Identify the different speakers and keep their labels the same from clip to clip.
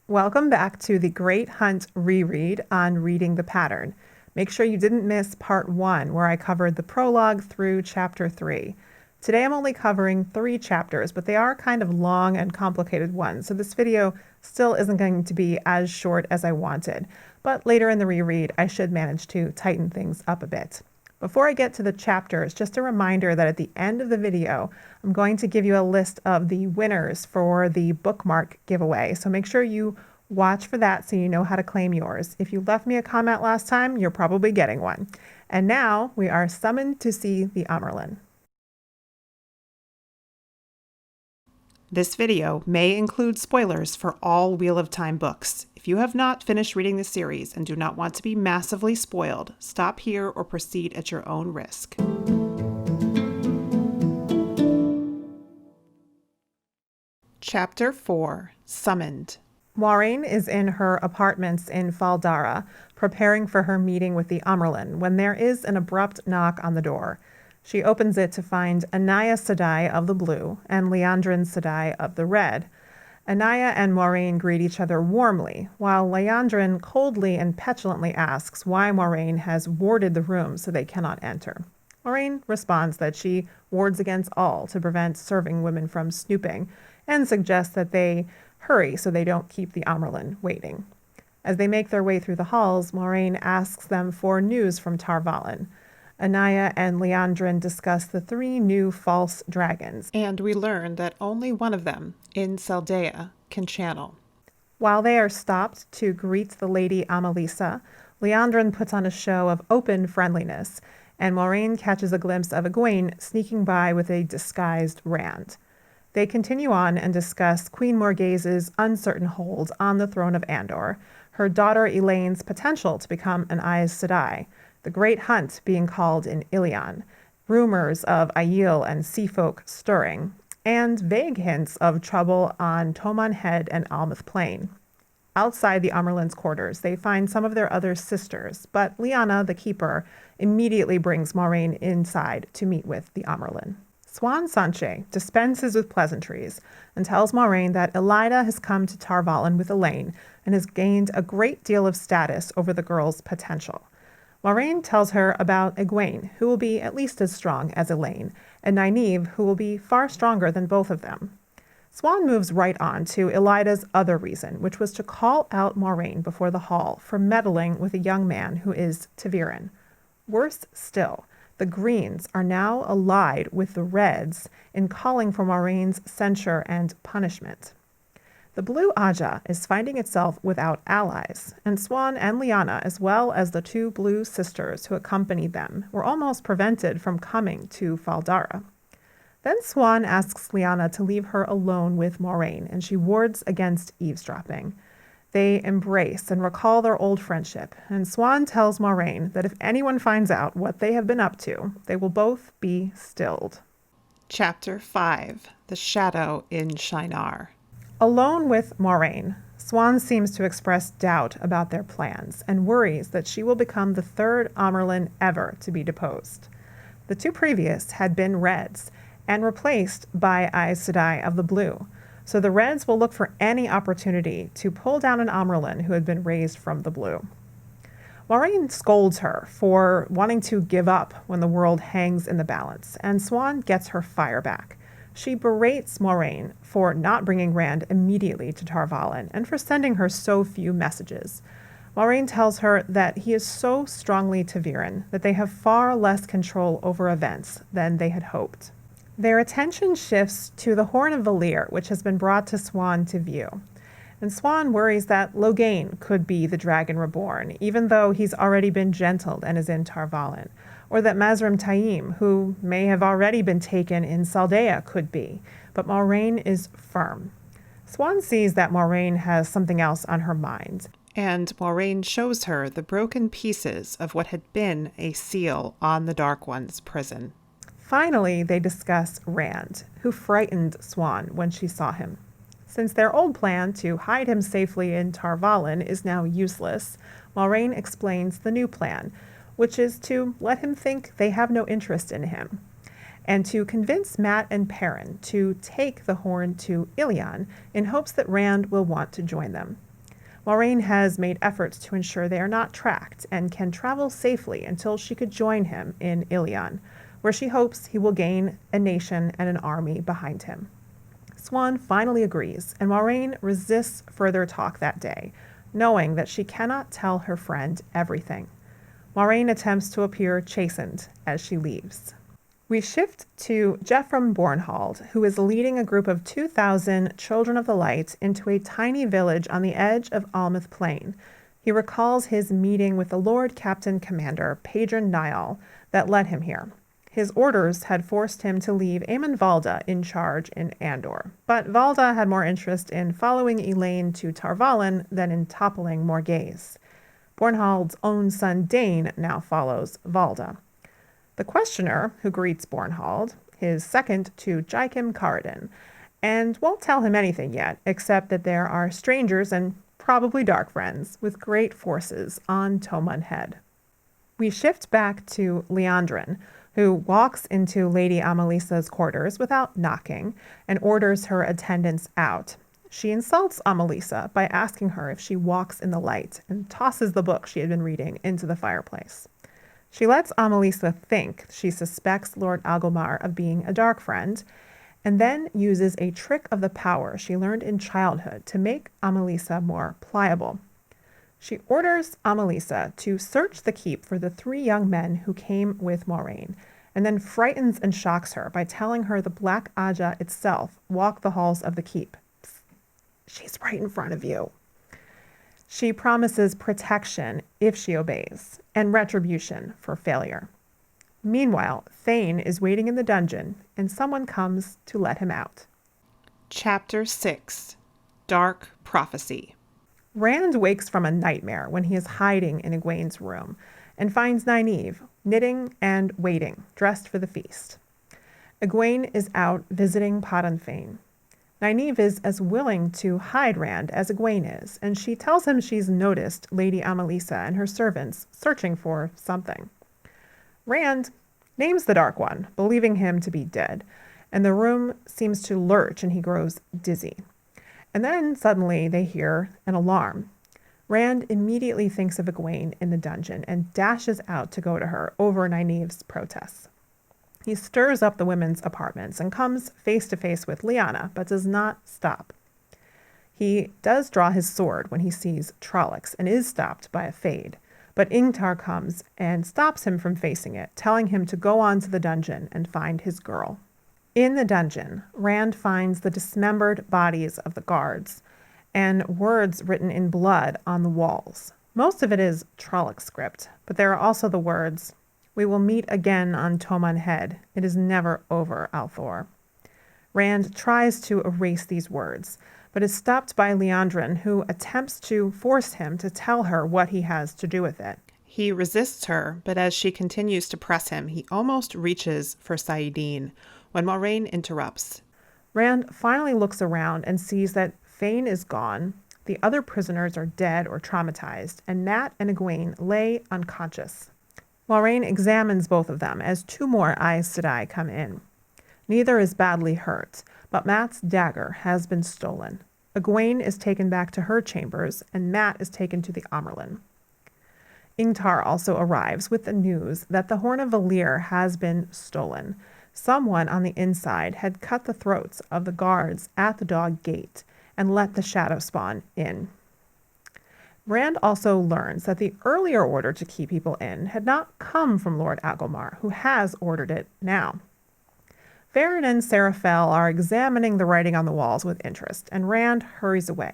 Speaker 1: Welcome back to the Great Hunt reread on Reading the Pattern. Make sure you didn't miss part 1 where I covered the prologue through chapter 3. Today I'm only covering 3 chapters, but they are kind of long and complicated ones, so this video still isn't going to be as short as I wanted. But later in the reread, I should manage to tighten things up a bit. Before I get to the chapters, just a reminder that at the end of the video, I'm going to give you a list of the winners for the bookmark giveaway. So make sure you watch for that so you know how to claim yours. If you left me a comment last time, you're probably getting one. And now we are summoned to see the Amyrlin. This video may include spoilers for all Wheel of Time books. If you have not finished reading the series and do not want to be massively spoiled, stop here or proceed at your own risk. Chapter 4, Summoned. Moiraine is in her apartments in Fal Dara, preparing for her meeting with the Amyrlin, when there is an abrupt knock on the door. She opens it to find Anaya Sedai of the blue and Liandrin Sedai of the red. Anaya and Moiraine greet each other warmly, while Liandrin coldly and petulantly asks why Moiraine has warded the room so they cannot enter. Moiraine responds that she wards against all to prevent serving women from snooping, and suggests that they hurry so they don't keep the Amyrlin waiting. As they make their way through the halls, Moiraine asks them for news from Tar Valon. Anaya and Liandrin discuss the 3 new false dragons, and we learn that only one of them, in Saldea, can channel. While they are stopped to greet the Lady Amalisa, Liandrin puts on a show of open friendliness, and Moiraine catches a glimpse of Egwene sneaking by with a disguised Rand. They continue on and discuss Queen Morghase's uncertain hold on the throne of Andor, her daughter Elaine's potential to become an Aes Sedai, the Great Hunt being called in Ilion, rumors of Aiel and Seafolk stirring, and vague hints of trouble on Tomon Head and Almouth Plain. Outside the Amyrlin's quarters, they find some of their other sisters, but Lyanna, the Keeper, immediately brings Moiraine inside to meet with the Amyrlin. Siuan Sanche dispenses with pleasantries and tells Moiraine that Elaida has come to Tar Valon with Elaine and has gained a great deal of status over the girl's potential. Moiraine tells her about Egwene, who will be at least as strong as Elaine, and Nynaeve, who will be far stronger than both of them. Siuan moves right on to Elaida's other reason, which was to call out Moiraine before the hall for meddling with a young man who is ta'veren. Worse still, the Greens are now allied with the Reds in calling for Moiraine's censure and punishment. The Blue Aja is finding itself without allies, and Siuan and Lyanna, as well as the 2 blue sisters who accompanied them, were almost prevented from coming to Fal Dara. Then Siuan asks Lyanna to leave her alone with Moiraine, and she wards against eavesdropping. They embrace and recall their old friendship, and Siuan tells Moiraine that if anyone finds out what they have been up to, they will both be stilled. Chapter 5, The Shadow in Shinar. Alone with Moiraine, Siuan seems to express doubt about their plans and worries that she will become the 3rd Amyrlin ever to be deposed. The 2 previous had been Reds and replaced by Aes Sedai of the Blue, so the Reds will look for any opportunity to pull down an Amyrlin who had been raised from the Blue. Moiraine scolds her for wanting to give up when the world hangs in the balance, and Siuan gets her fire back. She berates Moiraine for not bringing Rand immediately to Tar Valon and for sending her so few messages. Moiraine tells her that he is so strongly ta'veren that they have far less control over events than they had hoped. Their attention shifts to the Horn of Valyr, which has been brought to Siuan to view. And Siuan worries that Logain could be the Dragon Reborn, even though he's already been gentled and is in Tar Valon, or that Mazrim Taim, who may have already been taken in Saldea, could be, but Moiraine is firm. Siuan sees that Moiraine has something else on her mind, and Moiraine shows her the broken pieces of what had been a seal on the Dark One's prison. Finally, they discuss Rand, who frightened Siuan when she saw him. Since their old plan to hide him safely in Tar Valon is now useless, Moiraine explains the new plan, which is to let him think they have no interest in him, and to convince Mat and Perrin to take the horn to Ilion in hopes that Rand will want to join them. Moiraine has made efforts to ensure they are not tracked and can travel safely until she could join him in Ilion, where she hopes he will gain a nation and an army behind him. Swan finally agrees, and Moiraine resists further talk that day, knowing that she cannot tell her friend everything. Moiraine attempts to appear chastened as she leaves. We shift to Jeffrem Bornhald, who is leading a group of 2,000 Children of the Light into a tiny village on the edge of Almouth Plain. He recalls his meeting with the Lord Captain Commander, Padron Niall, that led him here. His orders had forced him to leave Aemon Valda in charge in Andor, but Valda had more interest in following Elaine to Tarvalin than in toppling Morghese. Bornhald's own son Dane now follows Valda. The questioner, who greets Bornhald, is second to Jaikim Carradine, and won't tell him anything yet, except that there are strangers and probably dark friends with great forces on Tommen Head. We shift back to Liandrin, who walks into Lady Amalisa's quarters without knocking and orders her attendants out. She insults Amalisa by asking her if she walks in the light and tosses the book she had been reading into the fireplace. She lets Amalisa think she suspects Lord Agomar of being a dark friend, and then uses a trick of the power she learned in childhood to make Amalisa more pliable. She orders Amalisa to search the keep for the 3 young men who came with Moiraine, and then frightens and shocks her by telling her the Black Aja itself walked the halls of the keep. Psst, she's right in front of you. She promises protection if she obeys, and retribution for failure. Meanwhile, Thane is waiting in the dungeon, and someone comes to let him out.
Speaker 2: Chapter 6. Dark Prophecy.
Speaker 1: Rand wakes from a nightmare when he is hiding in Egwene's room, and finds Nynaeve knitting and waiting, dressed for the feast. Egwene is out visiting Padan Fain. Nynaeve is as willing to hide Rand as Egwene is, and she tells him she's noticed Lady Amalisa and her servants searching for something. Rand names the Dark One, believing him to be dead, and the room seems to lurch and he grows dizzy. And then suddenly they hear an alarm. Rand immediately thinks of Egwene in the dungeon and dashes out to go to her over Nynaeve's protests. He stirs up the women's apartments and comes face to face with Lyanna, but does not stop. He does draw his sword when he sees Trollocs and is stopped by a Fade, but Ingtar comes and stops him from facing it, telling him to go on to the dungeon and find his girl. In the dungeon, Rand finds the dismembered bodies of the guards and words written in blood on the walls. Most of it is Trolloc script, but there are also the words, "We will meet again on Tommen Head. It is never over, Althor." Rand tries to erase these words, but is stopped by Liandrin, who attempts to force him to tell her what he has to do with it.
Speaker 2: He resists her, but as she continues to press him, he almost reaches for Saidin when Moiraine interrupts.
Speaker 1: Rand finally looks around and sees that Fain is gone, the other prisoners are dead or traumatized, and Mat and Egwene lay unconscious. Moiraine examines both of them as 2 more Aes Sedai come in. Neither is badly hurt, but Mat's dagger has been stolen. Egwene is taken back to her chambers, and Mat is taken to the Amyrlin. Ingtar also arrives with the news that the Horn of Valyr has been stolen. Someone on the inside had cut the throats of the guards at the Dog Gate and let the Shadow Spawn in. Rand also learns that the earlier order to keep people in had not come from Lord Agomar, who has ordered it now. Farron and Seraphel are examining the writing on the walls with interest, and Rand hurries away.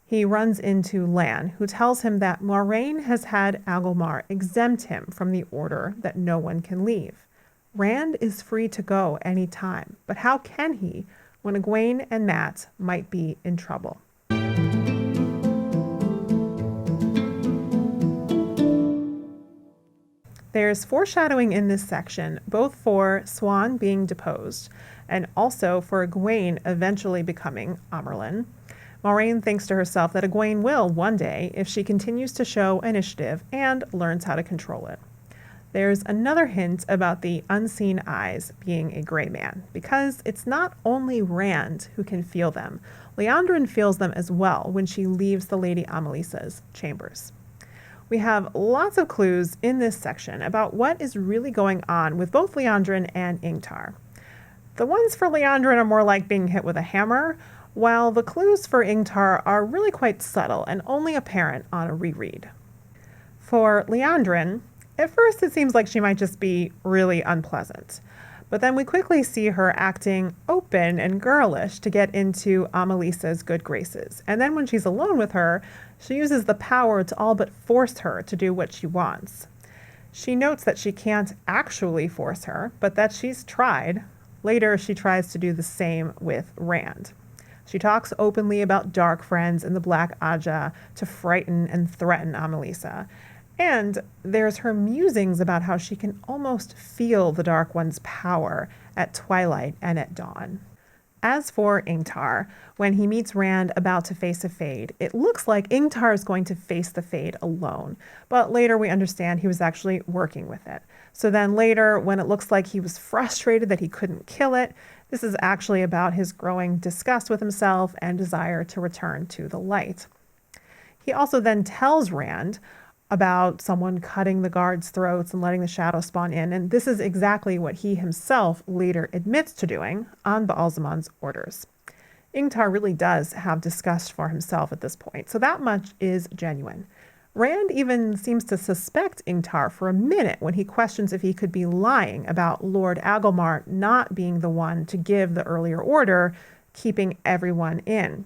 Speaker 1: He runs into Lan, who tells him that Moiraine has had Agomar exempt him from the order that no one can leave. Rand is free to go any time, but how can he when Egwene and Mat might be in trouble? There's foreshadowing in this section, both for Swan being deposed and also for Egwene eventually becoming Amyrlin. Moiraine thinks to herself that Egwene will one day if she continues to show initiative and learns how to control it. There's another hint about the unseen eyes being a gray man, because it's not only Rand who can feel them. Liandrin feels them as well when she leaves the Lady Amalisa's chambers. We have lots of clues in this section about what is really going on with both Liandrin and Ingtar. The ones for Liandrin are more like being hit with a hammer, while the clues for Ingtar are really quite subtle and only apparent on a reread. For Liandrin, at first it seems like she might just be really unpleasant, but then we quickly see her acting open and girlish to get into Amalisa's good graces. And then when she's alone with her, she uses the power to all but force her to do what she wants. She notes that she can't actually force her, but that she's tried. Later, she tries to do the same with Rand. She talks openly about dark friends in the Black Aja to frighten and threaten Amalisa. And there's her musings about how she can almost feel the Dark One's power at twilight and at dawn. As for Ingtar, when he meets Rand about to face a fade, it looks like Ingtar is going to face the fade alone. But later we understand he was actually working with it. So then later, when it looks like he was frustrated that he couldn't kill it, this is actually about his growing disgust with himself and desire to return to the light. He also then tells Rand about someone cutting the guards' throats and letting the shadow spawn in, and this is exactly what he himself later admits to doing on Baalzamon's orders. Ingtar really does have disgust for himself at this point, so that much is genuine. Rand even seems to suspect Ingtar for a minute when he questions if he could be lying about Lord Agelmar not being the one to give the earlier order, keeping everyone in.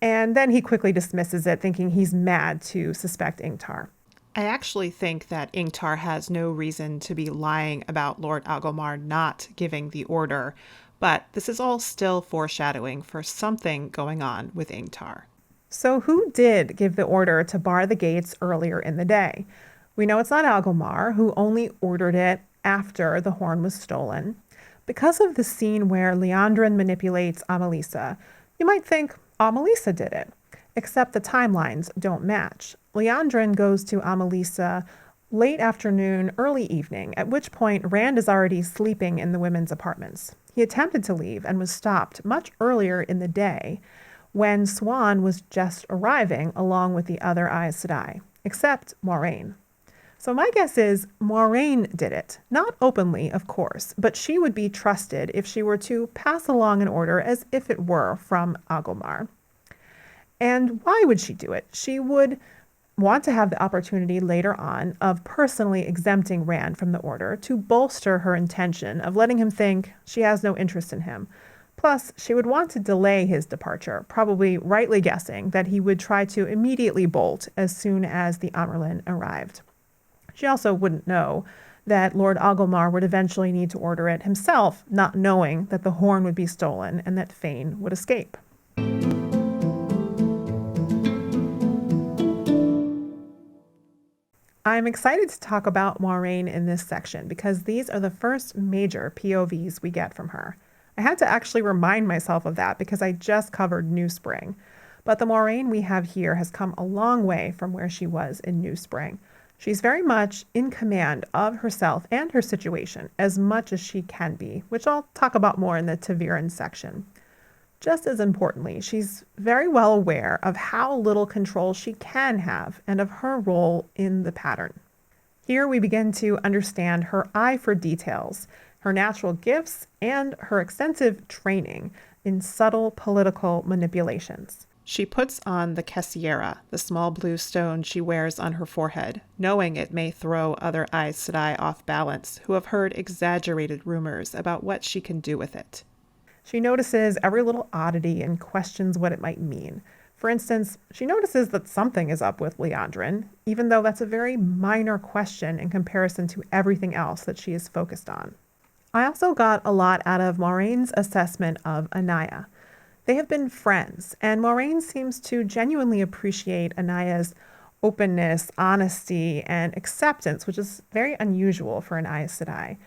Speaker 1: And then he quickly dismisses it, thinking he's mad to suspect Ingtar.
Speaker 2: I actually think that Ingtar has no reason to be lying about Lord Agelmar not giving the order, but this is all still foreshadowing for something going on with Ingtar.
Speaker 1: So who did give the order to bar the gates earlier in the day? We know it's not Agelmar, who only ordered it after the horn was stolen. Because of the scene where Liandrin manipulates Amalisa, you might think Amalisa did it, except the timelines don't match. Liandrin goes to Amalisa late afternoon, early evening, at which point Rand is already sleeping in the women's apartments. He attempted to leave and was stopped much earlier in the day when Swan was just arriving along with the other Aes Sedai, except Moiraine. So my guess is Moiraine did it. Not openly, of course, but she would be trusted if she were to pass along an order as if it were from Agelmar. And why would she do it? She would want to have the opportunity later on of personally exempting Rand from the order to bolster her intention of letting him think she has no interest in him. Plus, she would want to delay his departure, probably rightly guessing that he would try to immediately bolt as soon as the Amyrlin arrived. She also wouldn't know that Lord Agelmar would eventually need to order it himself, not knowing that the horn would be stolen and that Fane would escape. I'm excited to talk about Moiraine in this section because these are the first major POVs we get from her. I had to actually remind myself of that because I just covered New Spring. But the Moiraine we have here has come a long way from where she was in New Spring. She's very much in command of herself and her situation, as much as she can be, which I'll talk about more in the Ta'Veren section. Just as importantly, she's very well aware of how little control she can have and of her role in the pattern. Here we begin to understand her eye for details, her natural gifts, and her extensive training in subtle political manipulations.
Speaker 2: She puts on the Kessiera, the small blue stone she wears on her forehead, knowing it may throw other Aes Sedai off balance who have heard exaggerated rumors about what she can do with it.
Speaker 1: She notices every little oddity and questions what it might mean. For instance, she notices that something is up with Liandrin, even though that's a very minor question in comparison to everything else that she is focused on. I also got a lot out of Moiraine's assessment of Anaya. They have been friends, and Moiraine seems to genuinely appreciate Anaya's openness, honesty, and acceptance, which is very unusual for an Aes Sedai.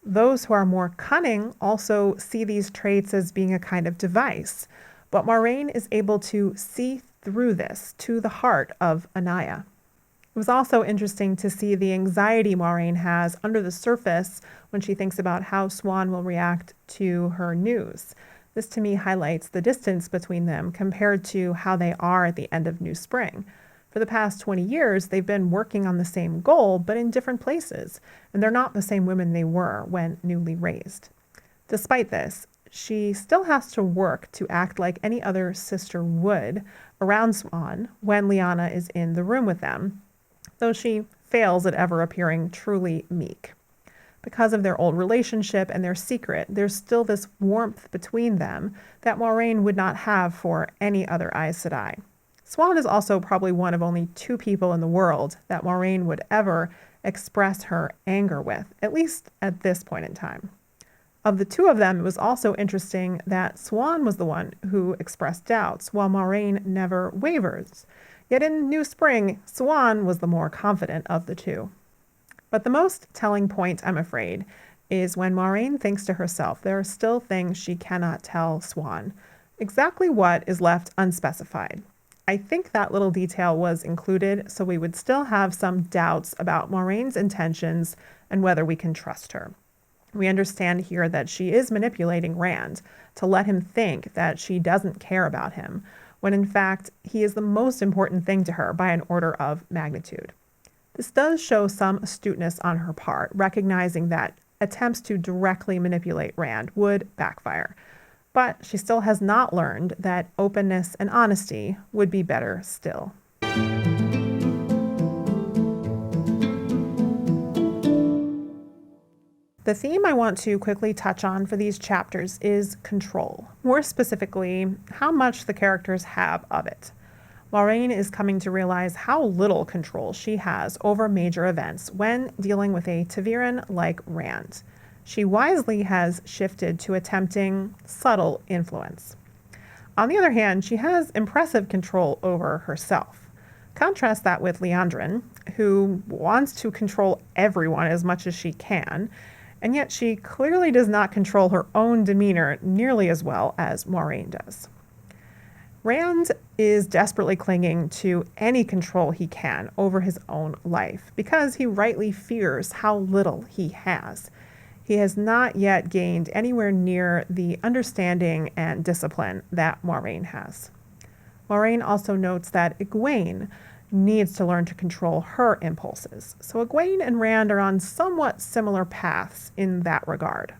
Speaker 1: Those who are more cunning also see these traits as being a kind of device, but Moiraine is able to see through this to the heart of Anaya. It was also interesting to see the anxiety Maureen has under the surface when she thinks about how Swan will react to her news. This to me highlights the distance between them compared to how they are at the end of New Spring. For the past 20 years, they've been working on the same goal, but in different places, and they're not the same women they were when newly raised. Despite this, she still has to work to act like any other sister would around Swan when Lyanna is in the room with them, though she fails at ever appearing truly meek. Because of their old relationship and their secret, there's still this warmth between them that Moiraine would not have for any other Aes Sedai. Swan is also probably one of only 2 people in the world that Moiraine would ever express her anger with, at least at this point in time. Of the 2 of them, it was also interesting that Swan was the one who expressed doubts, while Moiraine never wavers. Yet in New Spring, Swan was the more confident of the 2. But the most telling point, I'm afraid, is when Moiraine thinks to herself there are still things she cannot tell Swan. Exactly what is left unspecified. I think that little detail was included so we would still have some doubts about Moiraine's intentions and whether we can trust her. We understand here that she is manipulating Rand to let him think that she doesn't care about him, when in fact he is the most important thing to her by an order of magnitude. This does show some astuteness on her part, recognizing that attempts to directly manipulate Rand would backfire. But she still has not learned that openness and honesty would be better still. The theme I want to quickly touch on for these chapters is control. More specifically, how much the characters have of it. Moiraine is coming to realize how little control she has over major events when dealing with a Ta'veren like Rand. She wisely has shifted to attempting subtle influence. On the other hand, she has impressive control over herself. Contrast that with Liandrin, who wants to control everyone as much as she can, and yet she clearly does not control her own demeanor nearly as well as Moiraine does. Rand is desperately clinging to any control he can over his own life because he rightly fears how little he has. He has not yet gained anywhere near the understanding and discipline that Moiraine has. Moiraine also notes that Egwene needs to learn to control her impulses, so Egwene and Rand are on somewhat similar paths in that regard.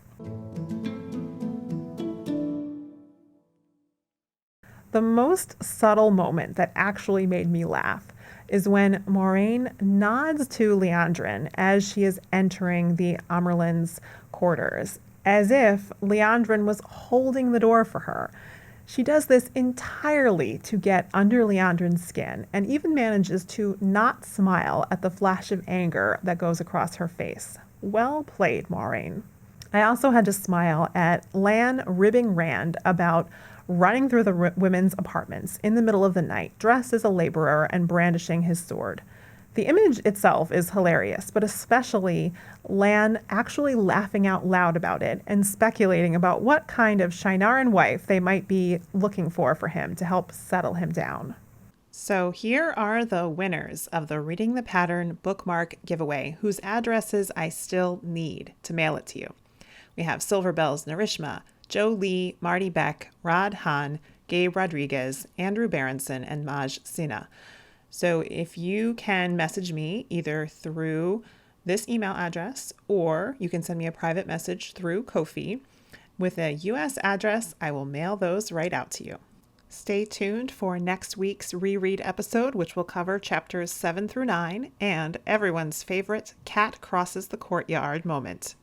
Speaker 1: The most subtle moment that actually made me laugh is when Moiraine nods to Liandrin as she is entering the Amyrlin's quarters, as if Liandrin was holding the door for her. She does this entirely to get under Liandrin's skin and even manages to not smile at the flash of anger that goes across her face. Well played, Moiraine. I also had to smile at Lan ribbing Rand about running through the women's apartments in the middle of the night, dressed as a laborer and brandishing his sword. The image itself is hilarious, but especially Lan actually laughing out loud about it and speculating about what kind of Shienaran wife they might be looking for him to help settle him down.
Speaker 2: So here are the winners of the Reading the Pattern bookmark giveaway, whose addresses I still need to mail it to you. We have Silverbells Narishma, Joe Lee, Marty Beck, Rod Hahn, Gabe Rodriguez, Andrew Berenson, and Maj Sina. So if you can message me either through this email address or you can send me a private message through Ko-fi with a U.S. address, I will mail those right out to you. Stay tuned for next week's reread episode, which will cover chapters 7 through 9 and everyone's favorite cat crosses the courtyard moment.